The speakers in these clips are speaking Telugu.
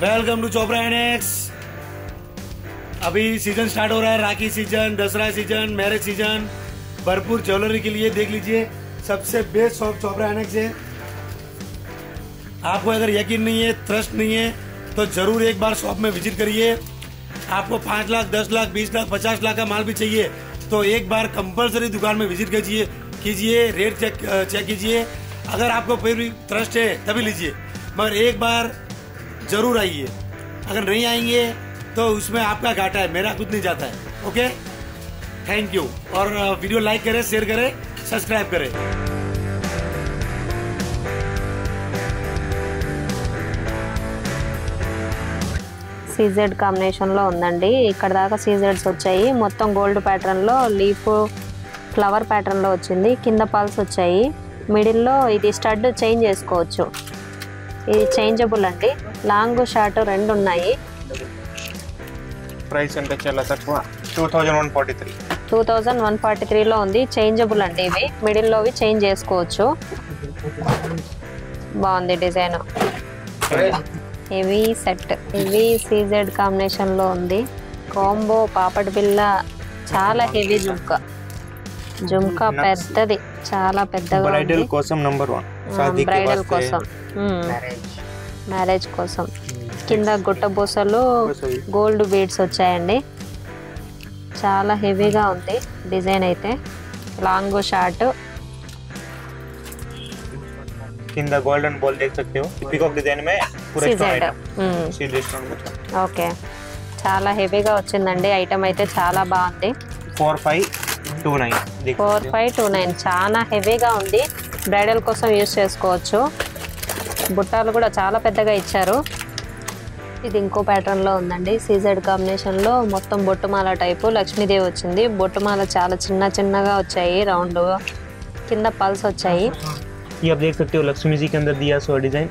Welcome to Chopra annex. अभी सीजन स्टार्ट हो रहा है, Rakhi season, Dasara season, marriage season, भरपूर ज्वेलरी के लिए देख लीजिए सबसे बेस्ट शॉप चोपड़ा एनेक्स है। आपको अगर यकीन नहीं है, ट्रस्ट नहीं है तो जरूर एक बार शॉप में विजिट करिए। आपको 5 लाख, 10 लाख, 20 लाख, 50 लाख का माल भी चाहिए तो एक बार कंपलसरी दुकान में विजिट कीजिए, रेट चेक कीजिए। अगर आपको फिर भी ट्रस्ट है तभी लीजिए, मगर एक बार जरूर आइए। अगर नहीं आएंगे तो उसमें आपका घाटा है, मेरा कुछ नहीं जाता है। Okay, thank you. और वीडियो लाइक करें, शेयर करें, सब्सक्राइब करें। సీజెడ్ కాంబినేషన్లో ఉందండి. ఇక్కడ దాకా సీజెడ్స్ వచ్చాయి. మొత్తం గోల్డ్ ప్యాటర్న్లో లీఫ్ ఫ్లవర్ ప్యాటర్న్లో వచ్చింది. కింద పల్స్ వచ్చాయి. మిడిల్లో ఇది స్టడ్ చేంజ్ చేసుకోవచ్చు. ఇది చేంజబుల్ అండి. లాంగ్ షార్ట్ రెండు ఉన్నాయి. ప్రైస్ అంటే చాలా తక్కువ, 2143లో ఉంది. చేంజబుల్ అండి. ఇవి మిడిల్లోవి చేంజ్ చేసుకోవచ్చు. బాగుంది design. Heavy set, heavy CZ కాంబినేషన్లో ఉంది. కాంబో పాపడ్ బిల్ల, చాలా హెవీ జుమ్కా పెద్దది, చాలా పెద్దగా. బ్రైడల్ కోసం నంబర్ 1, బ్రైడల్ కోసం, మ్యారేజ్ కోసం. కింద గుట్టబూసలు, గోల్డ్ బీడ్స్ వచ్చాయండి. చాలా హెవీగా ఉంది డిజైన్ అయితే. లాంగ్ షార్ట్, కింద గోల్డెన్ బాల్ देख सकते हो। पीकॉक डिजाइन में पूरा ఓకే, చాలా హెవీగా వచ్చిందండి. ఐటమ్ అయితే చాలా బాగుంది. 4529 చాలా హెవీగా ఉంది. బ్రైడల్ కోసం యూజ్ చేసుకోవచ్చు. బుట్టాలు కూడా చాలా పెద్దగా ఇచ్చారు. ఇది ఇంకో ప్యాటర్న్లో ఉందండి. సీజెడ్ కాంబినేషన్లో మొత్తం బొట్టుమాల టైపు లక్ష్మీదేవి వచ్చింది. బొట్టుమాల చాలా చిన్నగా వచ్చాయి, రౌండ్. కింద పల్స్ వచ్చాయి. ये आप देख सकते हो लक्ष्मी जी के अंदर दिया so design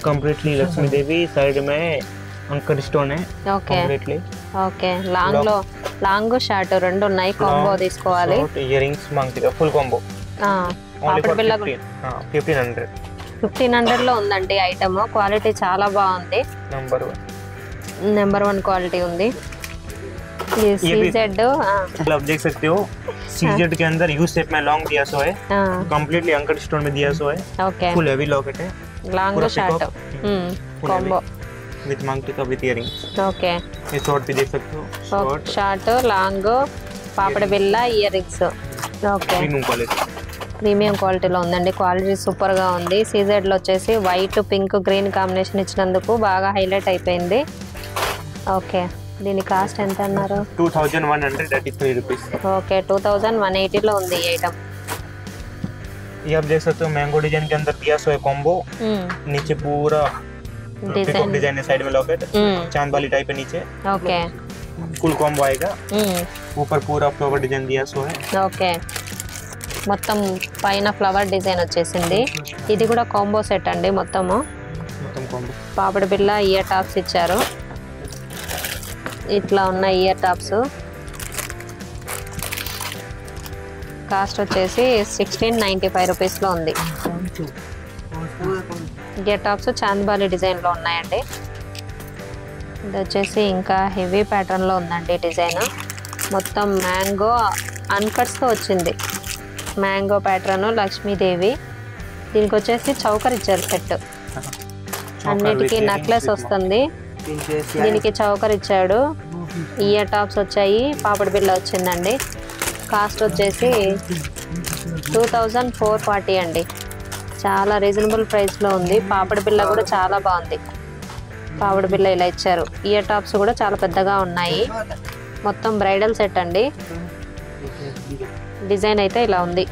completely Lakshmi Devi, side में अंकर स्टोन है। Okay completely okay, long short రెండు ఉన్నాయి. కాంబో తీసుకోవాలి. ఇయర్ రింగ్స్ మాంగ్తిగా ఫుల్ కాంబో పాపడ్ బిల్ల 1500 లో ఉందండి ఐటమ్. క్వాలిటీ చాలా బాగుంది. నెంబర్ 1 క్వాలిటీ ఉంది. सीजेड आप देख सकते हो सीजेड के अंदर यू शेप में लॉन्ग दिया सो है, कंप्लीटली अंकट स्टोन में दिया सो है। ओके, फुल हेवी लॉकेट है, long short combo with maang tikka with earrings. Okay, ये शॉर्ट भी देख सकते हो, शॉर्ट लॉन्ग పాపడ బిల్ల ఇయర్ రింగ్స్. ఓకే, ప్రీమియం క్వాలిటీలో ఉందండి. క్వాలిటీ సూపర్ గా ఉంది. సీజెడ్ లో వచ్చేసి వైట్, పింక్, గ్రీన్ కాంబినేషన్ ఇచ్చినందుకు బాగా హైలైట్ అయిపోయింది. ఓకే, దీని కాస్ట్ ఎంత అన్నారు? 2183 रुपीस। ओके, 2180 లో ఉంది ఈ ఐటమ్. ये आप देख सकते हो मैंगो डिजाइन के अंदर दिया सो है कॉम्बो। नीचे पूरा डिजाइन है, साइड में लॉकेट, चांद वाली टाइप है नीचे। ओके, फुल कॉम्बो आएगा। ऊपर पूरा फ्लावर डिजाइन दिया सो है। ఓకే, మొత్తం పైన ఫ్లవర్ డిజైన్ వచ్చేసింది. ఇది కూడా కాంబో సెట్ అండి. మొత్తం कॉम्बो పాపడ బిల్ల ఇయర్ టాప్స్ ఇచ్చారు. ఇట్లా ఉన్న ఇయర్ టాప్స్ కాస్ట్ వచ్చేసి 1695 రూపీస్లో ఉంది. ఇయర్ టాప్స్ చాంద్బాలి డిజైన్లో ఉన్నాయండి. ఇది వచ్చేసి ఇంకా హెవీ ప్యాటర్న్లో ఉందండి డిజైన్. మొత్తం మ్యాంగో అన్కట్స్తో వచ్చింది. Mango pattern, Lakshmidevi. దీనికి వచ్చేసి చౌకర్ ఇచ్చారు సెట్. అన్నిటికీ నెక్లెస్ వస్తుంది. దీనికి చౌకర్ ఇచ్చాడు. ఇయర్ టాప్స్ వచ్చాయి. పాపడ బిల్ల వచ్చిందండి. కాస్ట్ వచ్చేసి 2440 అండి. చాలా రీజనబుల్ ప్రైస్లో ఉంది. పాపడ బిల్ల కూడా చాలా బాగుంది. పాపడ బిల్ల ఇలా ఇచ్చారు. ఇయర్ టాప్స్ కూడా చాలా పెద్దగా ఉన్నాయి. మొత్తం బ్రైడల్ సెట్ అండి. డిజైన్ అయితే ఇలా ఉంది.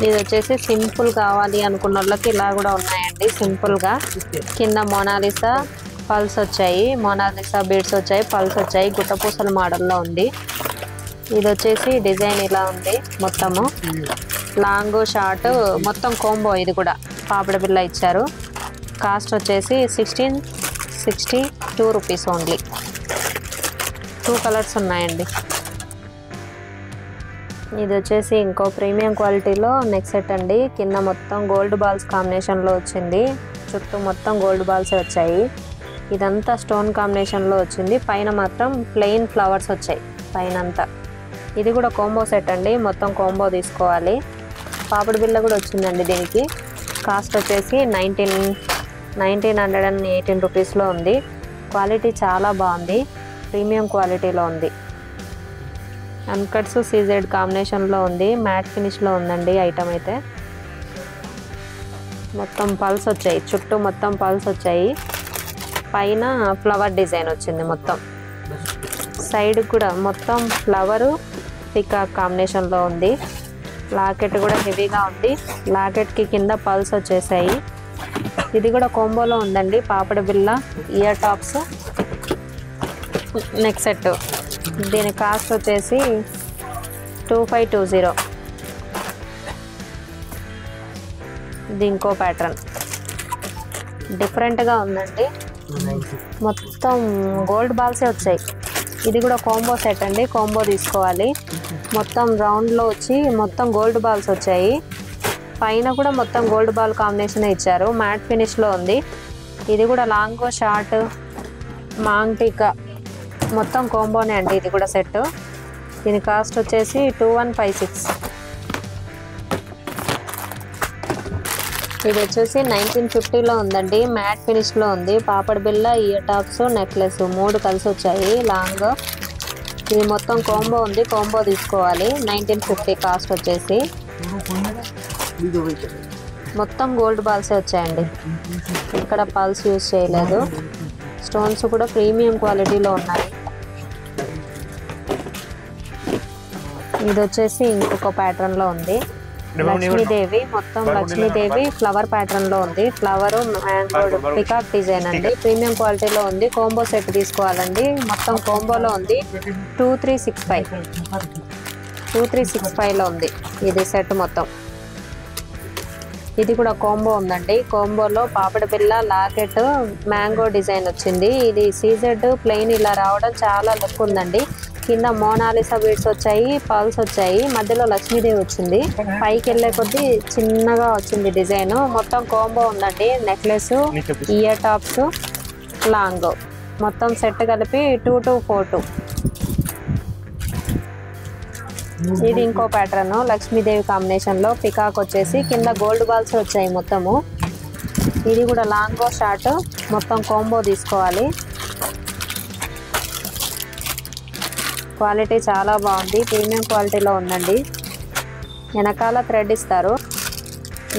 ఇది వచ్చేసి సింపుల్ కావాలి అనుకున్న వాళ్ళకి ఇలా కూడా ఉన్నాయండి సింపుల్గా. కింద మోనాలిసా పల్స్ వచ్చాయి, మోనాలిసా బీడ్స్ వచ్చాయి, పల్స్ వచ్చాయి. గుట్టపూసల మోడల్లో ఉంది. ఇది వచ్చేసి డిజైన్ ఇలా ఉంది. మొత్తము లాంగ్ షార్ట్ మొత్తం కాంబో. ఇది కూడా పాపడ బిల్ల ఇచ్చారు. కాస్ట్ వచ్చేసి 1662 రూపీస్ ఓన్లీ. 2 కలర్స్ ఉన్నాయండి. ఇది వచ్చేసి ఇంకో ప్రీమియం క్వాలిటీలో నెక్ సెట్ అండి. కింద మొత్తం గోల్డ్ బాల్స్ కాంబినేషన్లో వచ్చింది. చుట్టూ మొత్తం గోల్డ్ బాల్స్ వచ్చాయి. ఇదంతా స్టోన్ కాంబినేషన్లో వచ్చింది. పైన మాత్రం ప్లెయిన్ ఫ్లవర్స్ వచ్చాయి పైన అంతా. ఇది కూడా కాంబో సెట్ అండి, మొత్తం కాంబో తీసుకోవాలి. పాపిడి బిళ్ళ కూడా వచ్చిందండి. దీనికి కాస్ట్ వచ్చేసి 1918 రూపీస్లో ఉంది. క్వాలిటీ చాలా బాగుంది, ప్రీమియం క్వాలిటీలో ఉంది. అన్కట్స్ సీజెడ్ కాంబినేషన్లో ఉంది, మ్యాట్ ఫినిష్లో ఉందండి ఐటమ్ అయితే. మొత్తం పల్స్ వచ్చాయి, చుట్టూ మొత్తం పల్స్ వచ్చాయి. పైన ఫ్లవర్ డిజైన్ వచ్చింది మొత్తం. సైడ్ కూడా మొత్తం ఫ్లవరు పికాక్ కాంబినేషన్లో ఉంది. లాకెట్ కూడా హెవీగా ఉంది, లాకెట్కి కింద పల్స్ వచ్చేసాయి. ఇది కూడా కాంబోలో ఉందండి, పాపడి బిళ్ళ, ఇయర్ టాప్స్, నెక్ సెట్. దీని కాస్ట్ వచ్చేసి 2520. ఇది ఇంకో ప్యాటర్న్, డిఫరెంట్గా ఉందండి. మొత్తం గోల్డ్ బాల్సే వచ్చాయి. ఇది కూడా కాంబో సెట్ అండి, కాంబో తీసుకోవాలి. మొత్తం రౌండ్లో వచ్చి మొత్తం గోల్డ్ బాల్స్ వచ్చాయి. పైన కూడా మొత్తం గోల్డ్ బాల్ కాంబినేషన్ ఇచ్చారు, మ్యాట్ ఫినిష్లో ఉంది. ఇది కూడా లాంగ్ షార్ట్ మాంగ్టికా మొత్తం కాంబోనే అండి. ఇది కూడా సెట్. దీని కాస్ట్ వచ్చేసి 2156. ఇది వచ్చేసి 1950లో ఉందండి, మ్యాట్ ఫినిష్లో ఉంది. పాపడి బిళ్ళ, ఇయర్ టాప్స్, నెక్లెస్ 3 కలిసి వచ్చాయి లాంగ్. ఇది మొత్తం కాంబో ఉంది, కాంబో తీసుకోవాలి. 1950 కాస్ట్ వచ్చేసి. మొత్తం గోల్డ్ బాల్సే వచ్చాయండి, ఇక్కడ పల్స్ యూజ్ చేయలేదు. స్టోన్స్ కూడా ప్రీమియం క్వాలిటీలో ఉన్నాయి. ఇది వచ్చేసి ఇంకొక ప్యాటర్న్లో ఉంది, లక్ష్మీదేవి. మొత్తం లక్ష్మీదేవి ఫ్లవర్ ప్యాటర్న్లో ఉంది. ఫ్లవర్ మ్యాంగో పికాక్ డిజైన్ అండి, ప్రీమియం క్వాలిటీలో ఉంది. కాంబో సెట్ తీసుకోవాలండి, మొత్తం కాంబోలో ఉంది. 2365లో ఉంది ఇది సెట్ మొత్తం. ఇది కూడా కాంబో ఉందండి, కాంబోలో పాపడి బిళ్ళ, లాకెట్, మ్యాంగో డిజైన్ వచ్చింది. ఇది సీజెడ్ ప్లెయిన్ ఇలా రావడం చాలా లుక్ ఉందండి. కింద మోనాలిసా బీడ్స్ వచ్చాయి, పల్స్ వచ్చాయి, మధ్యలో లక్ష్మీదేవి వచ్చింది. పైకి వెళ్ళే కొద్దీ చిన్నగా వచ్చింది డిజైన్. మొత్తం కాంబో ఉందండి, నెక్లెస్, ఇయర్ టాప్స్, లాంగ్ మొత్తం సెట్ కలిపి 2242. ఇది ఇంకో ప్యాటర్న్, లక్ష్మీదేవి కాంబినేషన్లో పికాక్ వచ్చేసి కింద గోల్డ్ బాల్స్ వచ్చాయి మొత్తము. ఇది కూడా లాంగ్ షార్ట్ మొత్తం కాంబో తీసుకోవాలి. క్వాలిటీ చాలా బాగుంది, ప్రీమియం క్వాలిటీలో ఉందండి. వెనకాల థ్రెడ్ ఇస్తారు.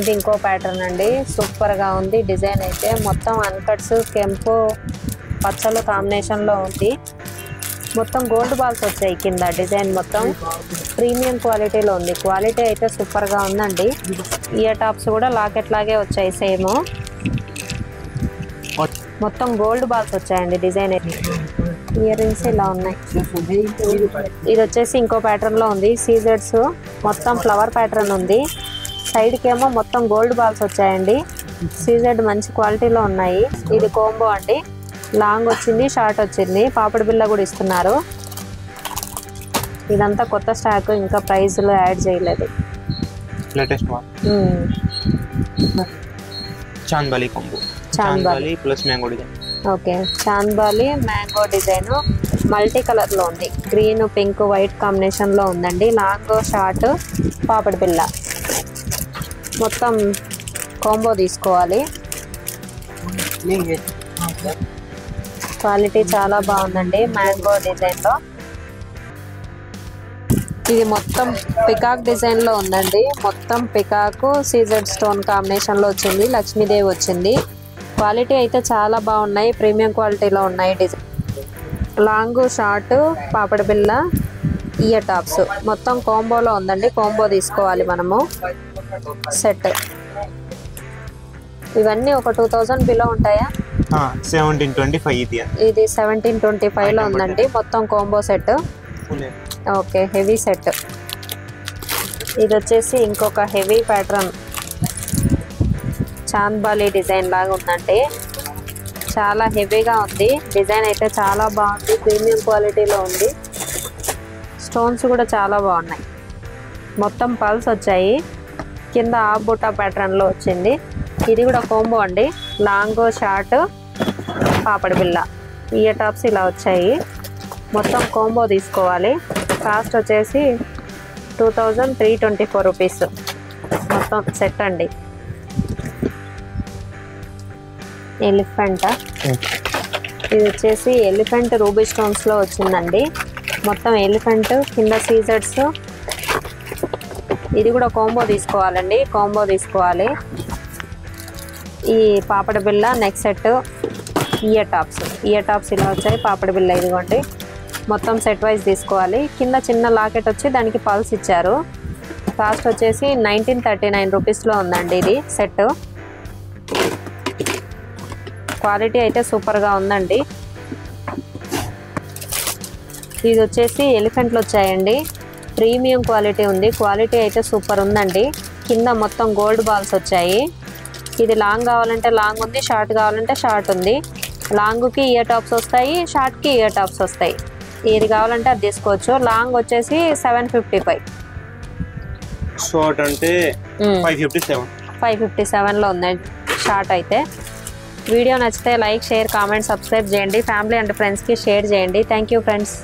ఇది ఇంకో ప్యాటర్న్ అండి, సూపర్గా ఉంది డిజైన్ అయితే. మొత్తం అన్కట్స్, కెంపు, పచ్చలు కాంబినేషన్లో ఉంది. మొత్తం గోల్డ్ బాల్స్ వచ్చాయి కింద. డిజైన్ మొత్తం ప్రీమియం క్వాలిటీలో ఉంది, క్వాలిటీ అయితే సూపర్గా ఉందండి. ఇయర్ టాప్స్ కూడా లాకెట్ లాగే వచ్చాయి సేమ్. మొత్తం గోల్డ్ బాల్స్ వచ్చాయండి డిజైన్ అయితే. ఇయర్ రింగ్స్ ఇలా ఉన్నాయి. ఇది వచ్చేసి ఇంకో ప్యాటర్న్లో ఉంది, సీజెడ్స్ మొత్తం ఫ్లవర్ ప్యాటర్న్ ఉంది. సైడ్కి ఏమో మొత్తం గోల్డ్ బాల్స్ వచ్చాయండి. సీజెడ్ మంచి క్వాలిటీలో ఉన్నాయి. ఇది కాంబో అండి, లాంగ్ వచ్చింది, షార్ట్ వచ్చింది. పాపడి బిళ్ళ కూడా ఇస్తున్నారు. ఇదంతా కొత్త స్టాక్, ఇంకా ప్రైస్లో యాడ్ చేయలేదు. Latest one chandbali combo, chandbali plus mango design. Okay, chandbali mango design multi కలర్లో ఉంది, గ్రీన్, పింక్, వైట్ కాంబినేషన్లో ఉందండి. లాంగ్ షార్ట్ పాపడి బిళ్ళ మొత్తం కాంబో తీసుకోవాలి. క్వాలిటీ చాలా బాగుందండి మ్యాంగో డిజైన్లో. ఇది మొత్తం పికాక్ డిజైన్లో ఉందండి. మొత్తం పికాక్ సీజెడ్ స్టోన్ కాంబినేషన్లో వచ్చింది, లక్ష్మీదేవి వచ్చింది. క్వాలిటీ అయితే చాలా బాగున్నాయి, ప్రీమియం క్వాలిటీలో ఉన్నాయి. డిజైన్ లాంగ్ షార్ట్ పాపడి బిళ్ళ, ఇయర్ టాప్స్ మొత్తం కాంబోలో ఉందండి. కాంబో తీసుకోవాలి మనము సెట్. ఇవన్నీ ఒక 2000 బిలో ఉంటాయా? 1725. ఇది 1725లో ఉందండి మొత్తం combo set. Okay, heavy set. ఇది వచ్చేసి ఇంకొక హెవీ ప్యాటర్న్, చాంద్బాలి డిజైన్ లాగా ఉందండి. చాలా హెవీగా ఉంది డిజైన్ అయితే, చాలా బాగుంది, ప్రీమియం క్వాలిటీలో ఉంది. స్టోన్స్ కూడా చాలా బాగున్నాయి. మొత్తం పల్స్ వచ్చాయి, కింద ఆ బుట్ట ప్యాటర్న్లో వచ్చింది. ఇది కూడా కాంబో అండి, లాంగ్ షార్ట్ పాపడి బిళ్ళ ఇయర్ టాప్స్ ఇలా వచ్చాయి. మొత్తం కాంబో తీసుకోవాలి. కాస్ట్ వచ్చేసి 2324 రూపీస్ మొత్తం సెట్ అండి. ఎలిఫెంట్, ఇది వచ్చేసి ఎలిఫెంట్ రూబీ స్టోన్స్లో వచ్చిందండి. మొత్తం ఎలిఫెంట్ కింద సీజర్స్. ఇది కూడా కాంబో తీసుకోవాలండి, కాంబో తీసుకోవాలి. ఈ పాపడి బిళ్ళ నెక్ సెట్, ఇయర్ టాప్స్ ఇలా వచ్చాయి. పాపడి బిళ్ళ ఇదిగోండి, మొత్తం సెట్ వైజ్ తీసుకోవాలి. కింద చిన్న లాకెట్ వచ్చి దానికి పల్స్ ఇచ్చారు. కాస్ట్ వచ్చేసి 1939 రూపీస్లో ఉందండి ఇది సెట్. క్వాలిటీ అయితే సూపర్గా ఉందండి. ఇది వచ్చేసి ఎలిఫెంట్లు వచ్చాయండి, ప్రీమియం క్వాలిటీ ఉంది. క్వాలిటీ అయితే సూపర్ ఉందండి. కింద మొత్తం గోల్డ్ బాల్స్ వచ్చాయి. ఇది లాంగ్ కావాలంటే లాంగ్ ఉంది, షార్ట్ కావాలంటే షార్ట్ ఉంది. లాంగ్కి ఇయర్ టాప్స్ వస్తాయి, షార్ట్కి ఇయర్ టాప్స్ వస్తాయి. ఏది కావాలంటే అది తీసుకోవచ్చు. లాంగ్ వచ్చేసి 755, షార్ట్ అంటే 557లో ఉందండి షార్ట్ అయితే. వీడియో నచ్చితే లైక్, షేర్, కామెంట్, సబ్స్క్రైబ్ చేయండి. ఫ్యామిలీ అండ్ ఫ్రెండ్స్కి షేర్ చేయండి. Thank you friends.